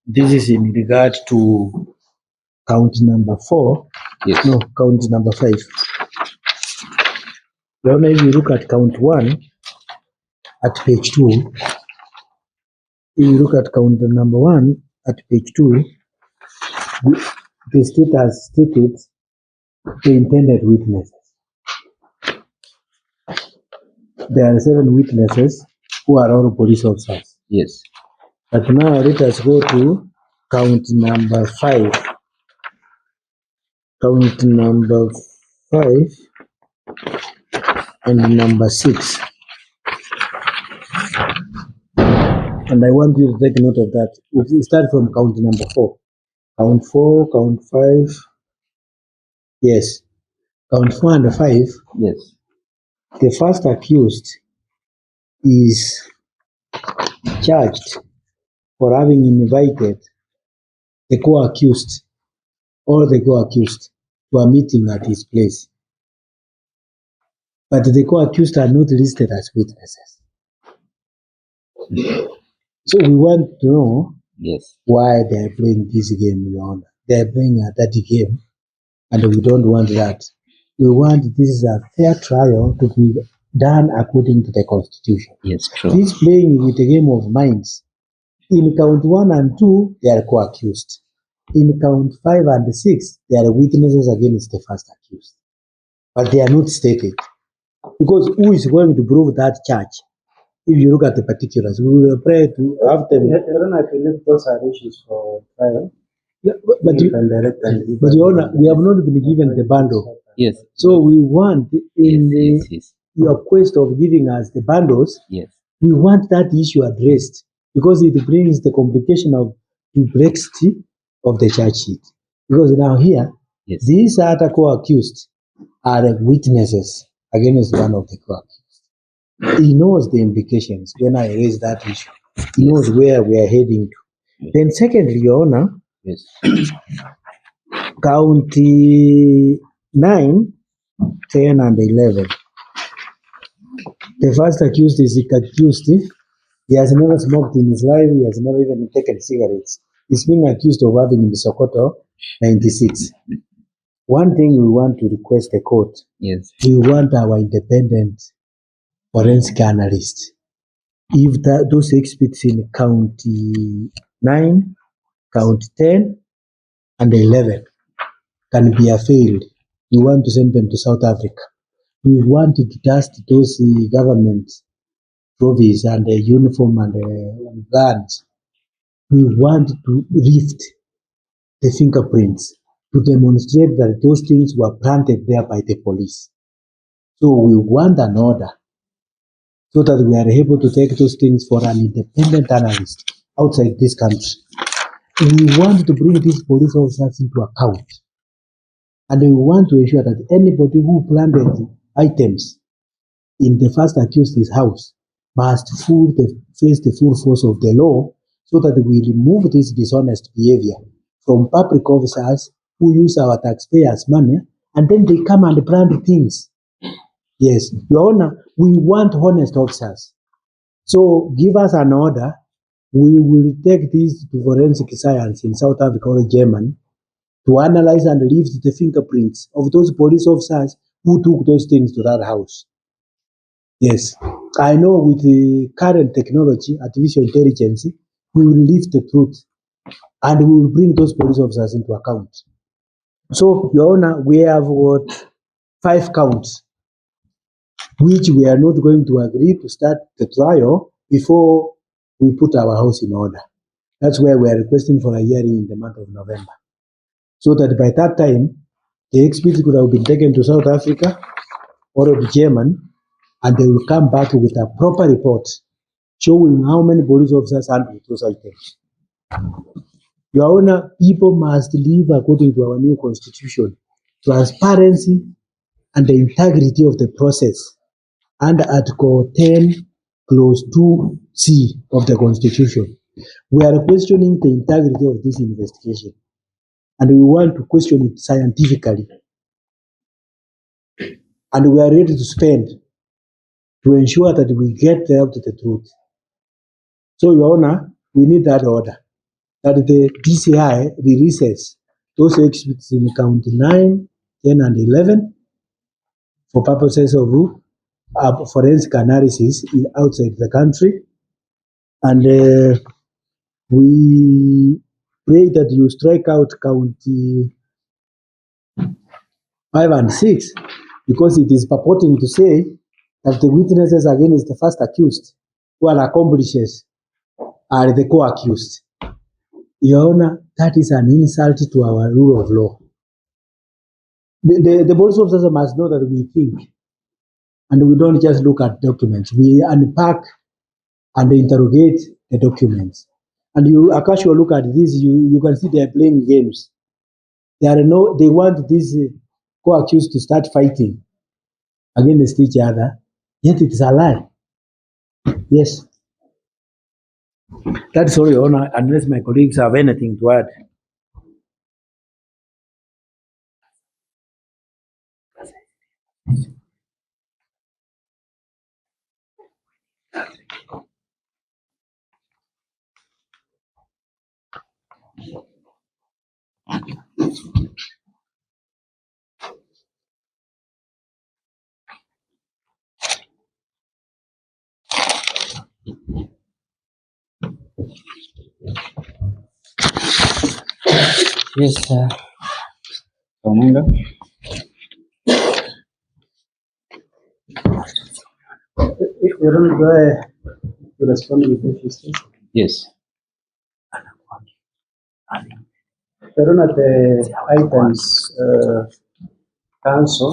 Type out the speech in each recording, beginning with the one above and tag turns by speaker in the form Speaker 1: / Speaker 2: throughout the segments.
Speaker 1: This is in regard to count number 4.
Speaker 2: Yes.
Speaker 1: No, count number 5. Now, if you look at count 1 at page 2, if you look at count number 1 at page 2, the state has stated the intended witnesses. There are 7 witnesses who are all police officers.
Speaker 2: Yes.
Speaker 1: But now let us go to count number 5. Count number 5 and number 6. And I want you to take note of that. We start from count number 4. Count 4, count 5. Yes. Count 4 and 5.
Speaker 2: Yes.
Speaker 1: The first accused is charged for having invited the co-accused or the co-accused to a meeting at his place. But the co-accused are not listed as witnesses. So we want to know why they are playing this game, Your Honor. They are playing a dirty game, and we don't want that. We want this is a fair trial to be done according to the Constitution.
Speaker 2: Yes, true.
Speaker 1: This playing with a game of minds. In count 1 and 2, they are co-accused. In count 5 and 6, they are witnesses against the first accused. But they are not stated. Because who is going to prove that charge? If you look at the particulars, we will pray to have them.
Speaker 3: I don't know if those are issues for trial.
Speaker 1: Yeah, but Your Honor, we have not been given the bundle.
Speaker 2: Yes.
Speaker 1: So we want your quest of giving us the bundles.
Speaker 2: Yes.
Speaker 1: We want that issue addressed because it brings the complication of complexity of the charge sheet. Because now here, these other co-accused are witnesses against one of the co-accused. He knows the implications when I raise that issue. He knows where we are heading to. Then secondly, Your Honor, count 9, 10, and 11. The first accused is accused. He has never smoked in his life. He has never even taken cigarettes. He's being accused of having in Sokoto 96. One thing we want to request the court.
Speaker 2: Yes.
Speaker 1: We want our independent forensic analyst. If those experts in count 9, count 10, and 11 can be availed, we want to send them to South Africa. We want to dust those government trophies and the uniform and guns. We want to lift the fingerprints to demonstrate that those things were planted there by the police. So we want an order so that we are able to take those things for an independent analyst outside this country. We want to bring these police officers into account. And we want to ensure that anybody who planted items in the first accused's house must face the full force of the law so that we remove this dishonest behavior from public officers who use our taxpayers' money and then they come and plant things. Yes, Your Honor, we want honest officers. So give us an order. We will take this to forensic science in South Africa or Germany to analyze and lift the fingerprints of those police officers who took those things to that house. Yes, I know with the current technology, artificial intelligence, we will lift the truth and we will bring those police officers into account. So, Your Honor, we have got 5 counts, which we are not going to agree to start the trial before we put our house in order. That's why we are requesting for a hearing in the month of November. So that by that time, the experts could have been taken to South Africa or to Germany, and they will come back with a proper report showing how many police officers handled those items. Your Honor, people must live according to our new constitution, transparency and the integrity of the process under Article 10, Clause 2C of the Constitution. We are questioning the integrity of this investigation, and we want to question it scientifically. And we are ready to spend to ensure that we get out to the truth. So, Your Honor, we need that order. that the DCI releases those exhibits in count 9, 10, and 11 for purposes of forensic analysis outside the country. And we pray that you strike out count 5 and 6, because it is purporting to say that the witnesses against the first accused, who are accomplices, are the co-accused. Your Honor, that is an insult to our rule of law. The police officers must know that we think, and we don't just look at documents. We unpack and interrogate the documents. And you, Akashua, look at this, you can see they are playing games. They want these co-accused to start fighting against each other, yet it is a lie. Yes. That's all, Your Honor, unless my colleagues have anything to add.
Speaker 2: Yes, Mungiki.
Speaker 3: Your Honor, do I to respond with the justice?
Speaker 2: Yes.
Speaker 3: Your Honor, the items council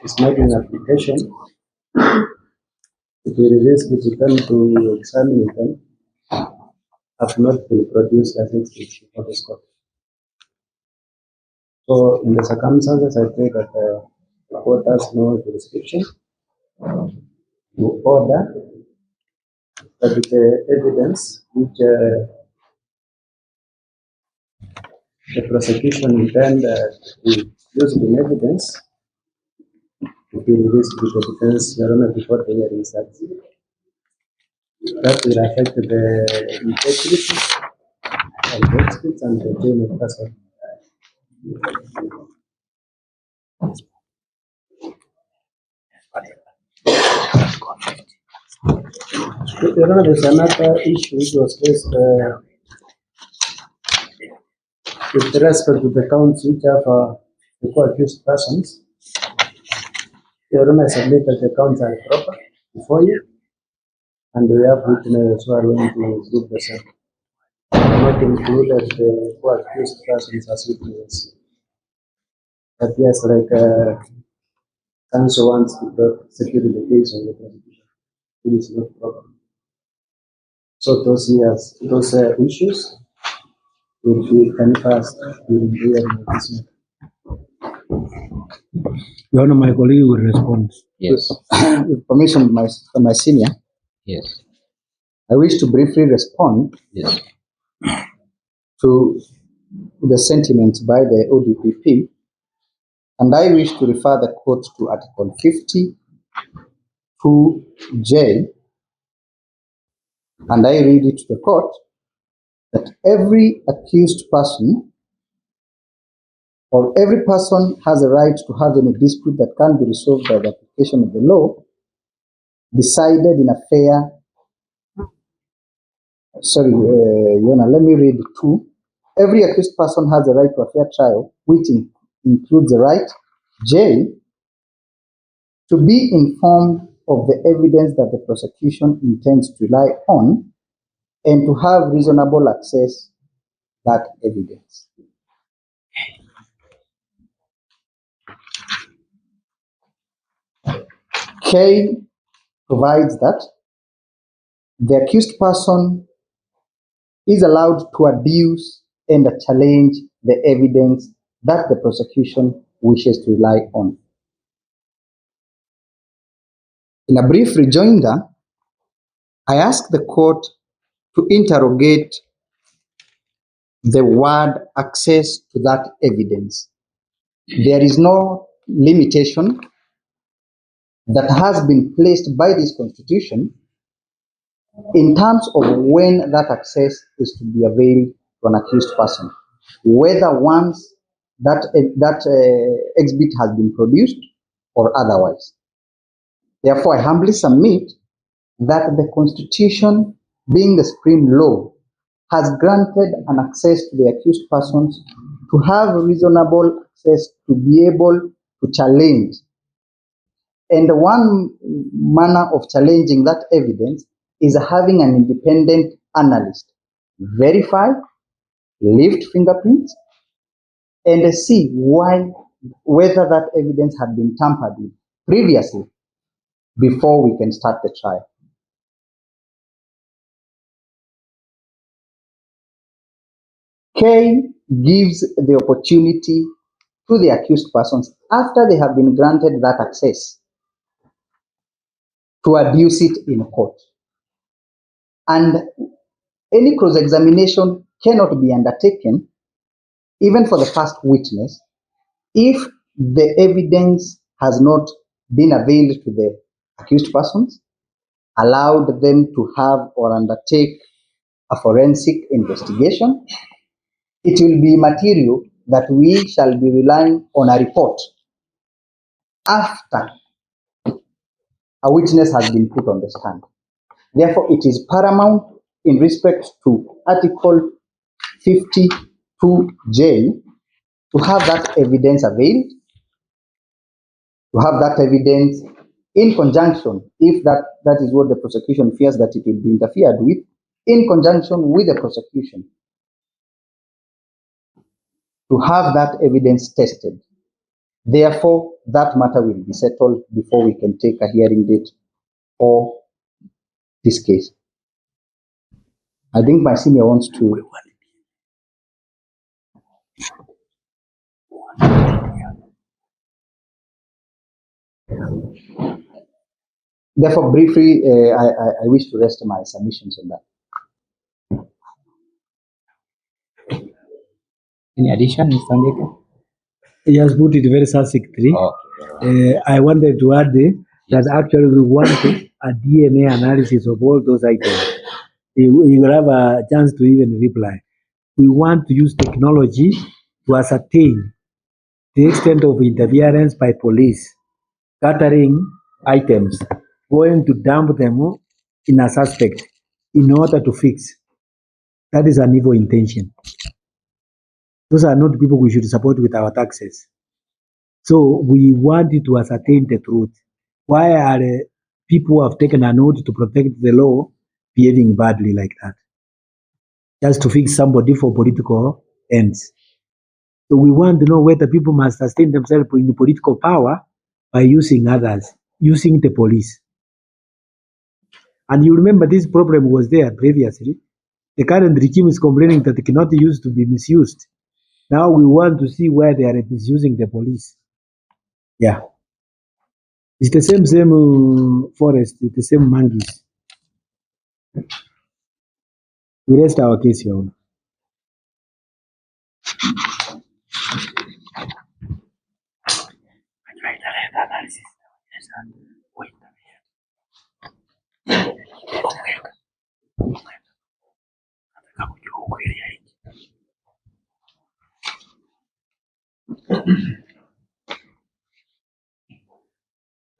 Speaker 3: is making application to be released to them to examine them have not been produced as exhibits before this court. So, in the circumstances, I think that the court has no jurisdiction to order that the evidence which the prosecution intend to use in evidence to be released to the defense, Your Honor, before the hearing starts. That will affect the integrity of the experts and the chain of custody. Your Honor, there's another issue which was raised with respect to the counts which have the co-accused persons. Your Honor, I submit that the counts are proper before you, and we have witnesses who are going to prove the same. Not included the co-accused persons as witnesses. But yes, like counsel wants to secure the case of the prosecution. It is not proper. So those issues will be canvassed during the hearing of this matter.
Speaker 1: Your Honor, my colleague will respond.
Speaker 2: Yes.
Speaker 4: With permission from my senior,
Speaker 2: Yes.
Speaker 4: I wish to briefly respond
Speaker 2: Yes.
Speaker 4: to the sentiments by the ODPP, and I wish to refer the court to Article 52J, and I read it to the court that every accused person or every person has a right to have any dispute that can be resolved by the application of the law, decided in a fair. Your Honor, let me read two. Every accused person has a right to a fair trial, which includes the right, J, to be informed of the evidence that the prosecution intends to rely on and to have reasonable access to that evidence. K provides that the accused person is allowed to adduce and challenge the evidence that the prosecution wishes to rely on. In a brief rejoinder, I ask the court to interrogate the word access to that evidence. There is no limitation that has been placed by this constitution in terms of when that access is to be availed to an accused person, whether once that exhibit has been produced or otherwise. Therefore, I humbly submit that the Constitution, being the supreme law, has granted an access to the accused persons to have reasonable access to be able to challenge. And one manner of challenging that evidence is having an independent analyst verify, lift fingerprints, and see whether that evidence had been tampered with previously before we can start the trial. K gives the opportunity to the accused persons after they have been granted that access to adduce it in court. And any cross-examination cannot be undertaken, even for the first witness, if the evidence has not been availed to the accused persons, allowed them to have or undertake a forensic investigation. It will be material that we shall be relying on a report after a witness has been put on the stand. Therefore, it is paramount in respect to Article 52J to have that evidence availed, to have that evidence in conjunction, if that is what the prosecution fears that it will be interfered with, in conjunction with the prosecution, to have that evidence tested. Therefore, that matter will be settled before we can take a hearing date for this case. I think my senior wants to. Therefore, briefly, I wish to rest my submissions on that.
Speaker 2: Any addition, Mr. Njega?
Speaker 1: He has put it very succinctly. I wanted to add that actually we want a DNA analysis of all those items. You will have a chance to even reply. We want to use technology to ascertain the extent of interference by police, gathering items, going to dump them in a suspect in order to fix. That is an evil intention. Those are not people we should support with our taxes. So we want to ascertain the truth. Why are people who have taken an oath to protect the law behaving badly like that? Just to fix somebody for political ends. So we want to know whether people must sustain themselves in political power by using others, using the police. And you remember this problem was there previously. The current regime is complaining that it cannot use to be misused. Now we want to see where they are misusing the police. Yeah. It's the same forest, it's the same monkeys. We rest our case, Your Honor.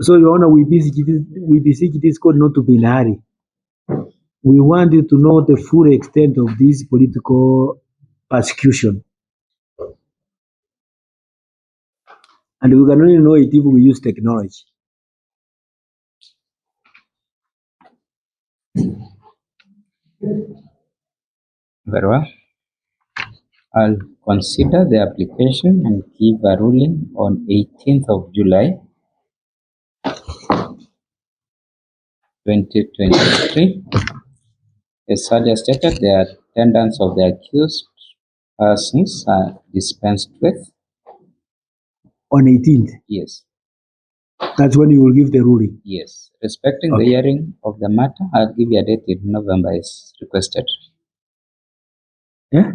Speaker 1: So, Your Honor, we beseech this court not to be in a hurry. We want you to know the full extent of this political persecution. And we can only know it if we use technology.
Speaker 2: Very well. I'll consider the application and give a ruling on 18th of July 2023. As earlier stated, the attendance of the accused persons are dispensed with.
Speaker 1: On 18th?
Speaker 2: Yes.
Speaker 1: That's when you will give the ruling?
Speaker 2: Yes. Respecting the hearing of the matter, I'll give you a date in November as requested.
Speaker 1: Yeah?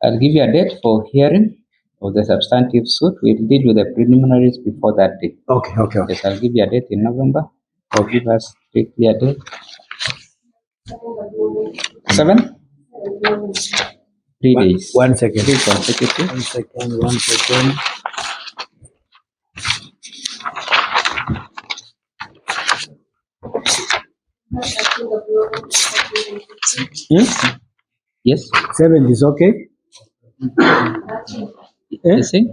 Speaker 2: I'll give you a date for hearing of the substantive suit. We'll deal with the preliminaries before that date.
Speaker 1: Okay.
Speaker 2: Yes, I'll give you a date in November. Or give us strictly a date. 7? 3
Speaker 1: One-
Speaker 2: days.
Speaker 1: 1 second.
Speaker 2: 3 consecutive.
Speaker 1: 1 second. 1 second.
Speaker 2: Yes.
Speaker 1: 7 is okay.
Speaker 2: You see?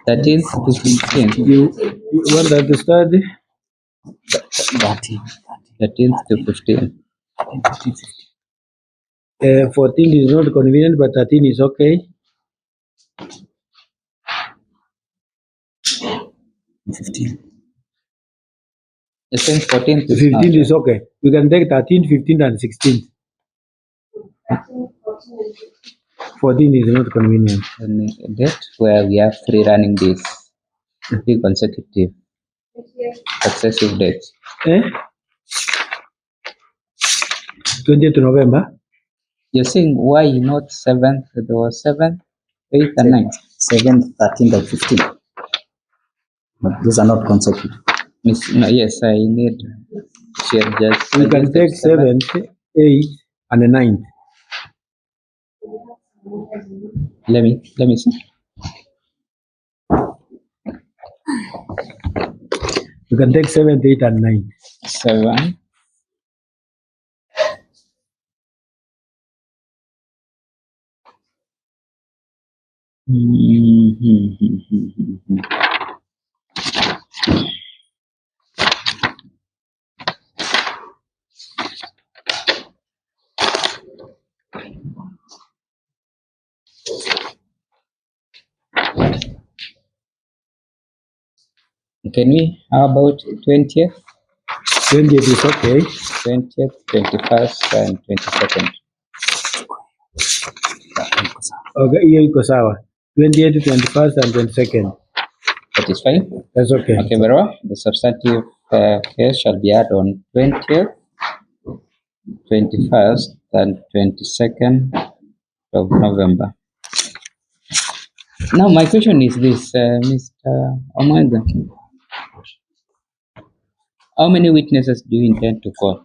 Speaker 2: 13th to 15th.
Speaker 1: You want that to start?
Speaker 2: 13th to 15th.
Speaker 1: 14 is not convenient, but 13 is okay.
Speaker 4: 15.
Speaker 2: You're saying 14th is
Speaker 1: 15
Speaker 2: not.
Speaker 1: is okay. We can take 13, 15, and 16. 14 is not convenient.
Speaker 2: And a date where we have 3 running days, 3 consecutive successive dates.
Speaker 1: 20th November.
Speaker 2: You're saying why not 7th? There was 7th, 8th, and 9th.
Speaker 4: 7th, 13th, and 15th. But these are not consecutive.
Speaker 2: No, yes, I need share just.
Speaker 1: We can take 7th, 8th, and the 9th.
Speaker 2: Let me see.
Speaker 1: We can take 7th, 8th, and 9th.
Speaker 2: 7. Can we? How about 20th?
Speaker 1: 20th is okay.
Speaker 2: 20th, 21st, and 22nd.
Speaker 1: Okay, hiyo iko sawa. 20th, 21st, and 22nd.
Speaker 2: That is fine.
Speaker 1: That's okay.
Speaker 2: Okay, very well. The substantive case shall be had on 20th, 21st, and 22nd of November. Now, my question is this, Mr. Omega. How many witnesses do you intend to call?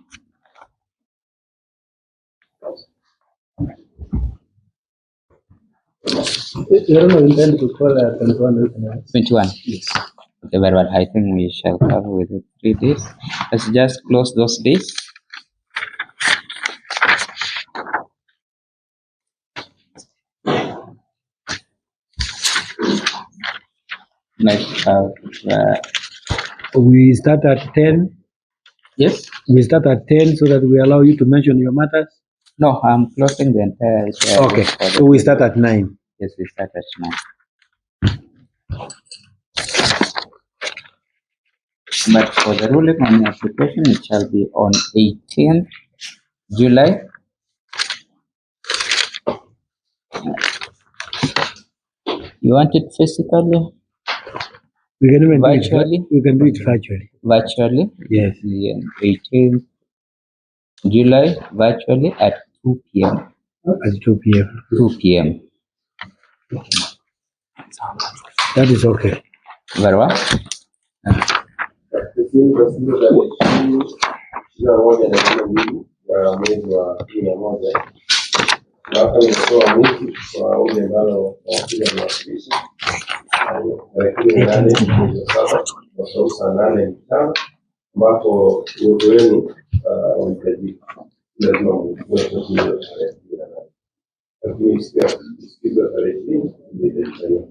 Speaker 3: You don't intend to call 21 witnesses.
Speaker 2: 21. Yes. Okay, very well. I think we shall cover with 3 days. Let's just close those days.
Speaker 1: We start at 10.
Speaker 2: Yes?
Speaker 1: We start at 10 so that we allow you to mention your matters.
Speaker 2: No, I'm closing the entire.
Speaker 1: Okay, so we start at 9.
Speaker 2: Yes, we start at 9. But for the ruling on the application, it shall be on 18th July. You want it physically?
Speaker 1: We can even
Speaker 2: virtually?
Speaker 1: We can do it virtually.
Speaker 2: Virtually?
Speaker 1: Yes.
Speaker 2: 18th July, virtually at 2 p.m.
Speaker 1: At 2 p.m.
Speaker 2: 2 p.m.
Speaker 1: That is okay.
Speaker 2: Very well.
Speaker 5: Mahakama imetoa mwito kwa ombi ambalo wakili amewasilisha tarehe 18 mwezi wa 7 mwaka saa 8 mchana, ambapo uwepo wenu unahitajika. Lazima muwe kwa hiyo tarehe 18. Lakini siku ya tarehe 20 ndio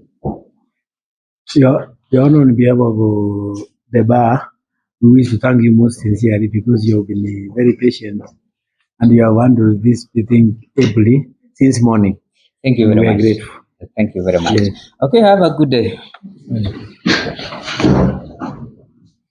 Speaker 1: Your Honor, on behalf of the bar, we wish to thank you most sincerely because you have been very patient and you have handled this thing ably since morning.
Speaker 2: Thank you very much.
Speaker 1: We are grateful.
Speaker 2: Thank you very much.
Speaker 1: Yes.
Speaker 2: Okay, have a good day.